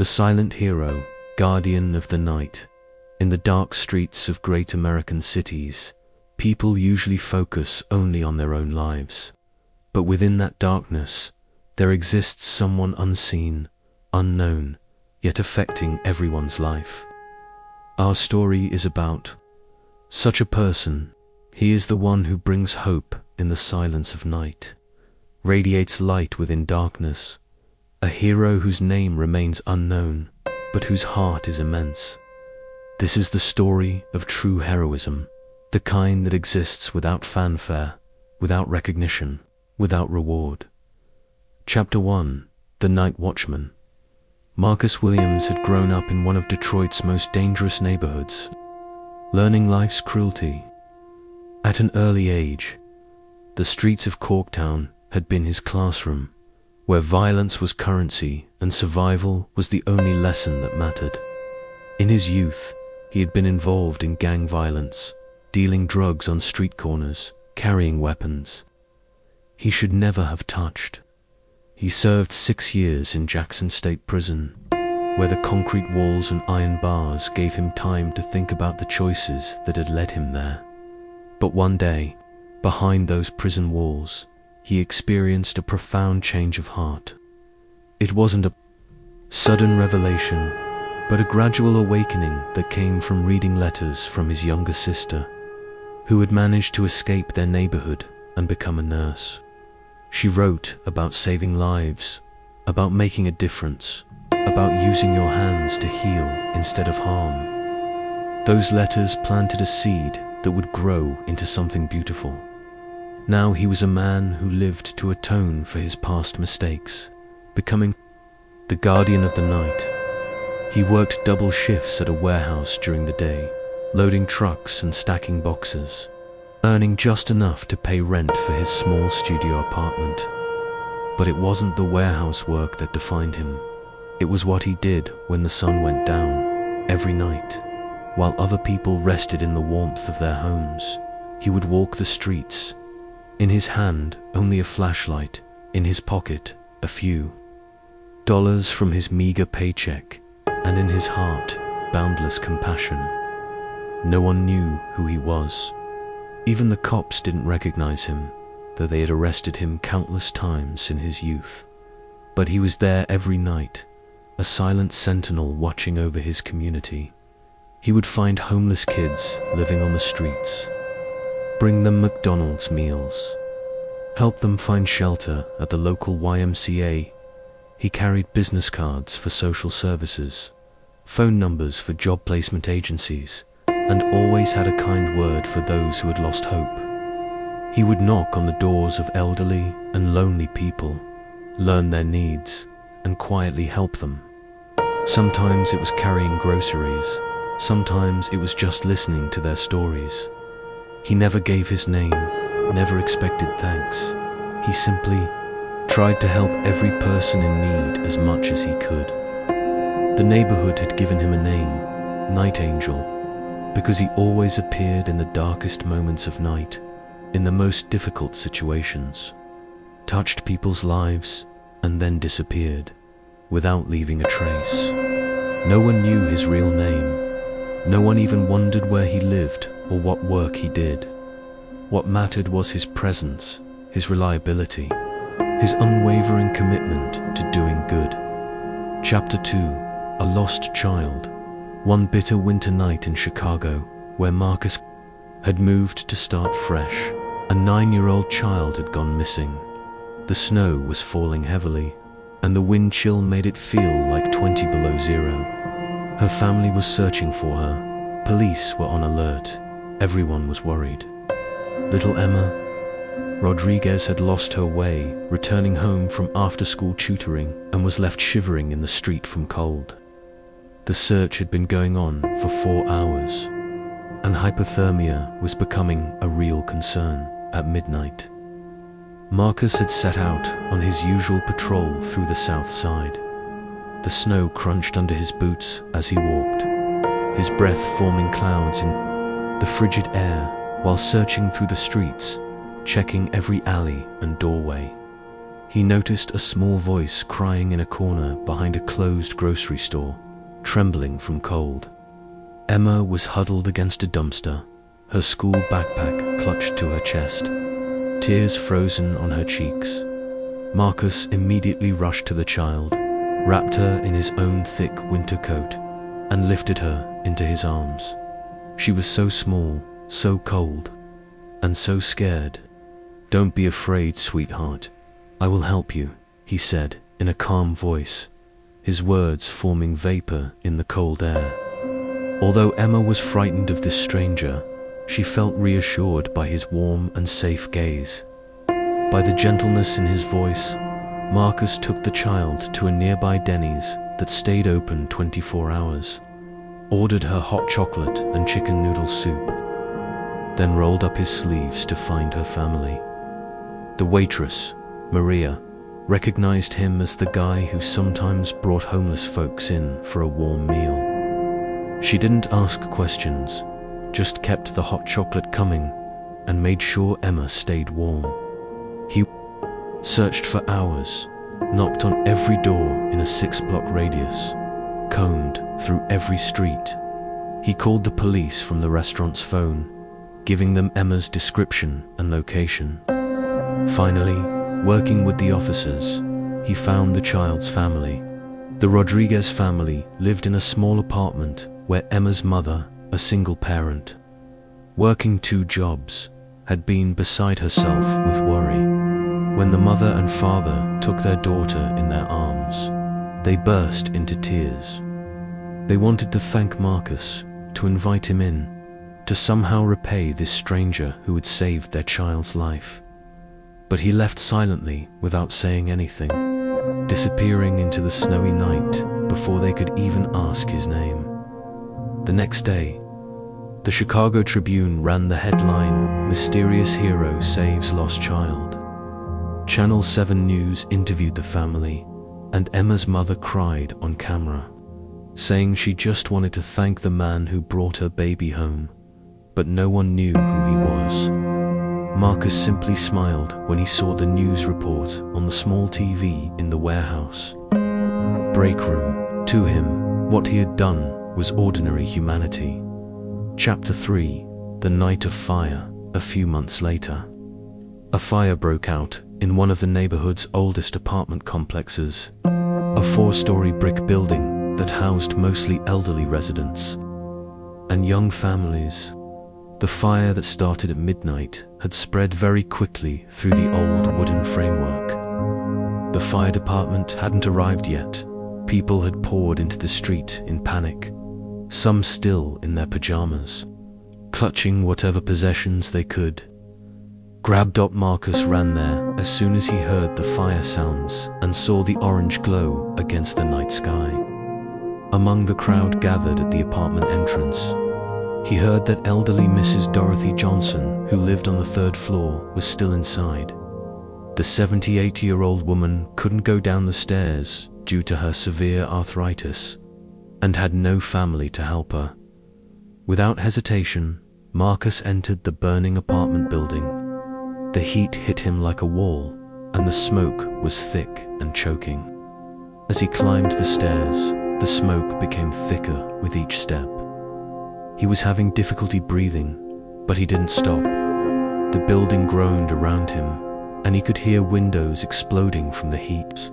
The silent hero, guardian of the night. In the dark streets of great American cities, people usually focus only on their own lives. But within that darkness, there exists someone unseen, unknown, yet affecting everyone's life. Our story is about such a person. He is the one who brings hope in the silence of night, radiates light within darkness, a hero whose name remains unknown, but whose heart is immense. This is the story of true heroism, the kind that exists without fanfare, without recognition, without reward. Chapter 1: The Night Watchman. Marcus Williams had grown up in one of Detroit's most dangerous neighborhoods, learning life's cruelty. At an early age, the streets of Corktown had been his classroom, where violence was currency and survival was the only lesson that mattered. In his youth, he had been involved in gang violence, dealing drugs on street corners, carrying weapons he should never have touched. He served 6 years in Jackson State Prison, where the concrete walls and iron bars gave him time to think about the choices that had led him there. But one day, behind those prison walls, he experienced a profound change of heart. It wasn't a sudden revelation, but a gradual awakening that came from reading letters from his younger sister, who had managed to escape their neighborhood and become a nurse. She wrote about saving lives, about making a difference, about using your hands to heal instead of harm. Those letters planted a seed that would grow into something beautiful. Now he was a man who lived to atone for his past mistakes, becoming the guardian of the night. He worked double shifts at a warehouse during the day, loading trucks and stacking boxes, earning just enough to pay rent for his small studio apartment. But it wasn't the warehouse work that defined him. It was what he did when the sun went down. Every night, while other people rested in the warmth of their homes, he would walk the streets. In his hand, only a flashlight. In his pocket, a few dollars from his meager paycheck. And in his heart, boundless compassion. No one knew who he was. Even the cops didn't recognize him, though they had arrested him countless times in his youth. But he was there every night, a silent sentinel watching over his community. He would find homeless kids living on the streets, bring them McDonald's meals, help them find shelter at the local YMCA. He carried business cards for social services, phone numbers for job placement agencies, and always had a kind word for those who had lost hope. He would knock on the doors of elderly and lonely people, learn their needs, and quietly help them. Sometimes it was carrying groceries, sometimes it was just listening to their stories. He never gave his name, never expected thanks. He simply tried to help every person in need as much as he could. The neighborhood had given him a name, Night Angel, because he always appeared in the darkest moments of night, in the most difficult situations, touched people's lives, and then disappeared, without leaving a trace. No one knew his real name. No one even wondered where he lived or what work he did. What mattered was his presence, his reliability, his unwavering commitment to doing good. Chapter 2: A Lost Child. One bitter winter night in Chicago, where Marcus had moved to start fresh, a 9-year-old child had gone missing. The snow was falling heavily, and the wind chill made it feel like 20 below zero. Her family was searching for her. Police were on alert. Everyone was worried. Little Emma Rodriguez had lost her way, returning home from after-school tutoring, and was left shivering in the street from cold. The search had been going on for 4 hours, and hypothermia was becoming a real concern at midnight. Marcus had set out on his usual patrol through the south side. The snow crunched under his boots as he walked, his breath forming clouds in the frigid air while searching through the streets, checking every alley and doorway. he noticed a small voice crying in a corner behind a closed grocery store, trembling from cold. Emma was huddled against a dumpster, her school backpack clutched to her chest, tears frozen on her cheeks. Marcus immediately rushed to the child, wrapped her in his own thick winter coat, and lifted her into his arms. She was so small, so cold, and so scared. "Don't be afraid, sweetheart. I will help you," he said in a calm voice, his words forming vapor in the cold air. Although Emma was frightened of this stranger, she felt reassured by his warm and safe gaze. By the gentleness in his voice, Marcus took the child to a nearby Denny's that stayed open 24 hours, ordered her hot chocolate and chicken noodle soup, then rolled up his sleeves to find her family. The waitress, Maria, recognized him as the guy who sometimes brought homeless folks in for a warm meal. She didn't ask questions, just kept the hot chocolate coming and made sure Emma stayed warm. He searched for hours, knocked on every door in a 6-block radius, combed through every street. He called the police from the restaurant's phone, giving them Emma's description and location. Finally, working with the officers, he found the child's family. The Rodriguez family lived in a small apartment where Emma's mother, a single parent, working 2 jobs, had been beside herself with worry. When the mother and father took their daughter in their arms, they burst into tears. They wanted to thank Marcus, to invite him in, to somehow repay this stranger who had saved their child's life. But he left silently without saying anything, disappearing into the snowy night before they could even ask his name. The next day, the Chicago Tribune ran the headline, "Mysterious Hero Saves Lost Child." Channel 7 News interviewed the family, and Emma's mother cried on camera, saying she just wanted to thank the man who brought her baby home, but no one knew who he was. Marcus simply smiled when he saw the news report on the small TV in the warehouse break room. To him, what he had done was ordinary humanity. Chapter 3: The Night of Fire. A few months later, a fire broke out in one of the neighborhood's oldest apartment complexes, a 4-story brick building that housed mostly elderly residents and young families. The fire that started at midnight had spread very quickly through the old wooden framework. The fire department hadn't arrived yet. People had poured into the street in panic, some still in their pajamas, clutching whatever possessions they could. Marcus ran there as soon as he heard the fire sounds and saw the orange glow against the night sky. Among the crowd gathered at the apartment entrance, he heard that elderly Mrs. Dorothy Johnson, who lived on the 3rd floor, was still inside. The 78-year-old woman couldn't go down the stairs due to her severe arthritis and had no family to help her. Without hesitation, Marcus entered the burning apartment building. The heat hit him like a wall, and the smoke was thick and choking. As he climbed the stairs, the smoke became thicker with each step. He was having difficulty breathing, but he didn't stop. The building groaned around him, and he could hear windows exploding from the heat.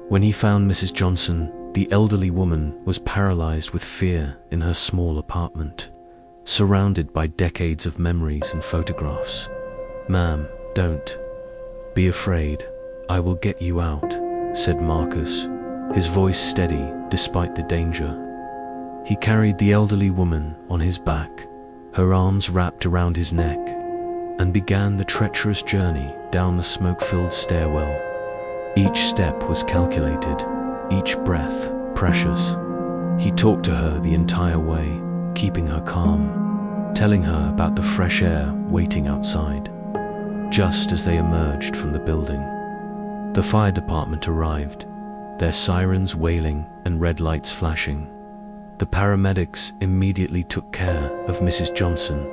When he found Mrs. Johnson, the elderly woman was paralyzed with fear in her small apartment, surrounded by decades of memories and photographs. "Ma'am, don't be afraid. I will get you out," said Marcus, his voice steady despite the danger. He carried the elderly woman on his back, her arms wrapped around his neck, and began the treacherous journey down the smoke-filled stairwell. Each step was calculated, each breath precious. He talked to her the entire way, keeping her calm, telling her about the fresh air waiting outside. Just as they emerged from the building, the fire department arrived, their sirens wailing and red lights flashing. The paramedics immediately took care of Mrs. Johnson,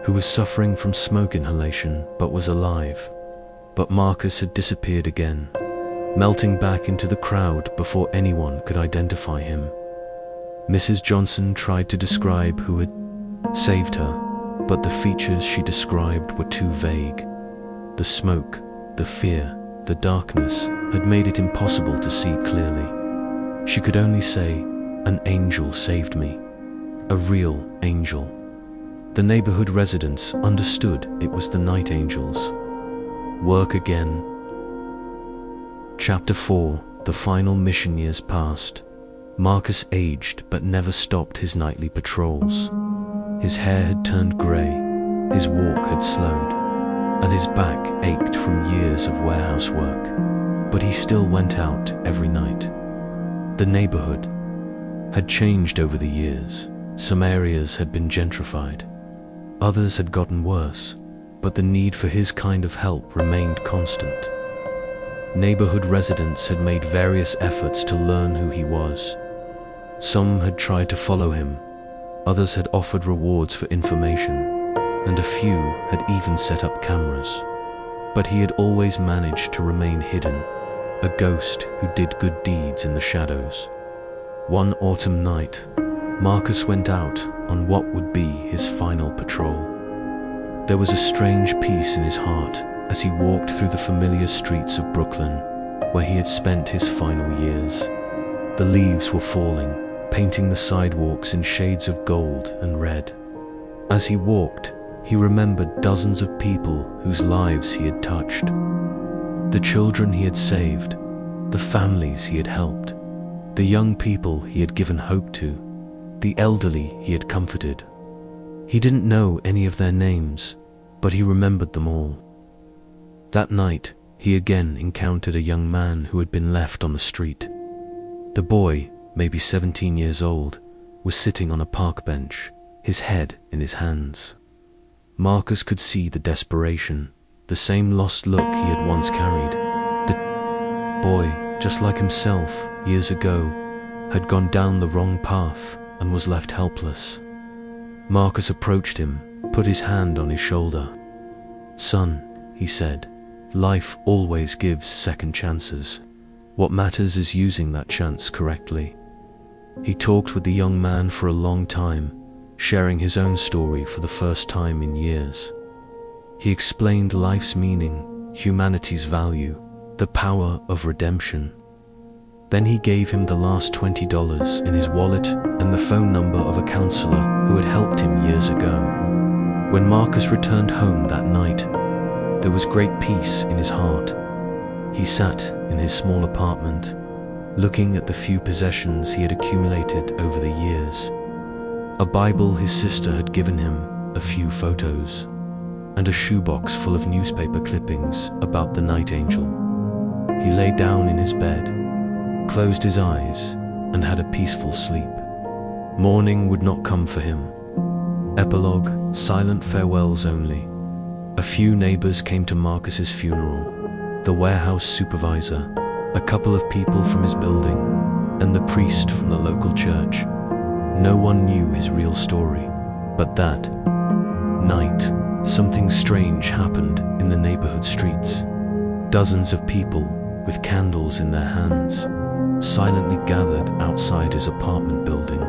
who was suffering from smoke inhalation but was alive. But Marcus had disappeared again, melting back into the crowd before anyone could identify him. Mrs. Johnson tried to describe who had saved her, but the features she described were too vague. The smoke, the fear, the darkness had made it impossible to see clearly. She could only say, "An angel saved me. A real angel." The neighborhood residents understood it was the night angels. Work again. Chapter 4. The final mission years passed. Marcus aged but never stopped his nightly patrols. His hair had turned grey, his walk had slowed, and his back ached from years of warehouse work, but he still went out every night. The neighborhood had changed over the years. Some areas had been gentrified, others had gotten worse, but the need for his kind of help remained constant. Neighborhood residents had made various efforts to learn who he was. Some had tried to follow him, others had offered rewards for information, and a few had even set up cameras. But he had always managed to remain hidden, a ghost who did good deeds in the shadows. One autumn night, Marcus went out on what would be his final patrol. There was a strange peace in his heart as he walked through the familiar streets of Brooklyn, where he had spent his final years. The leaves were falling, painting the sidewalks in shades of gold and red. As he walked, he remembered dozens of people whose lives he had touched. The children he had saved, the families he had helped, the young people he had given hope to, the elderly he had comforted. He didn't know any of their names, but he remembered them all. That night, he again encountered a young man who had been left on the street. The boy, maybe 17 years old, was sitting on a park bench, his head in his hands. Marcus could see the desperation, the same lost look he had once carried. The boy, just like himself years ago, had gone down the wrong path and was left helpless. Marcus approached him, put his hand on his shoulder. "Son," he said, "life always gives second chances. What matters is using that chance correctly." He talked with the young man for a long time, sharing his own story for the first time in years. He explained life's meaning, humanity's value, the power of redemption. Then he gave him the last $20 in his wallet and the phone number of a counselor who had helped him years ago. When Marcus returned home that night, there was great peace in his heart. He sat in his small apartment, looking at the few possessions he had accumulated over the years. A Bible his sister had given him, a few photos, and a shoebox full of newspaper clippings about the night angel. He lay down in his bed, closed his eyes, and had a peaceful sleep. Morning would not come for him. Epilogue, silent farewells only. A few neighbors came to Marcus's funeral, the warehouse supervisor, a couple of people from his building, and the priest from the local church. No one knew his real story, but that night, something strange happened in the neighborhood streets. Dozens of people, with candles in their hands, silently gathered outside his apartment building.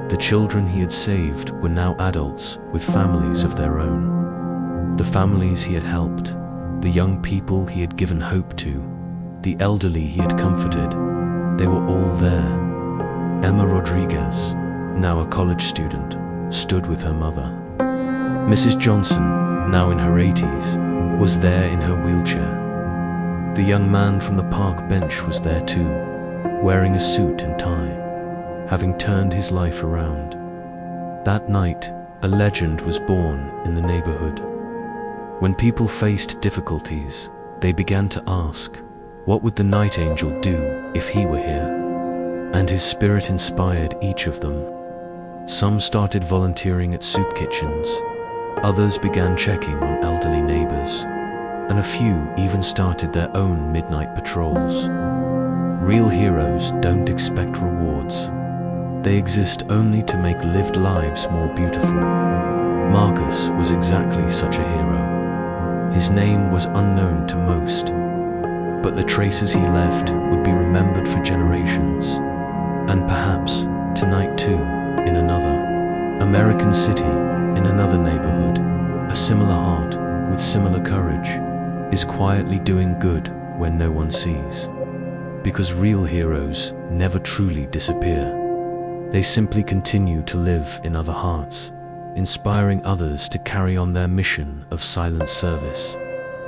The children he had saved were now adults with families of their own. The families he had helped, the young people he had given hope to, the elderly he had comforted, they were all there. Emma Rodriguez, now a college student, stood with her mother. Mrs. Johnson, now in her 80s, was there in her wheelchair. The young man from the park bench was there too, wearing a suit and tie, having turned his life around. That night, a legend was born in the neighborhood. When people faced difficulties, they began to ask, what would the night angel do if he were here? And his spirit inspired each of them. Some started volunteering at soup kitchens, others began checking on elderly neighbors, and a few even started their own midnight patrols. Real heroes don't expect rewards. They exist only to make lived lives more beautiful. Marcus was exactly such a hero. His name was unknown to most, but the traces he left would be remembered for generations. And perhaps, tonight too, in another American city, in another neighborhood, a similar heart, with similar courage, is quietly doing good when no one sees. Because real heroes never truly disappear. They simply continue to live in other hearts, inspiring others to carry on their mission of silent service.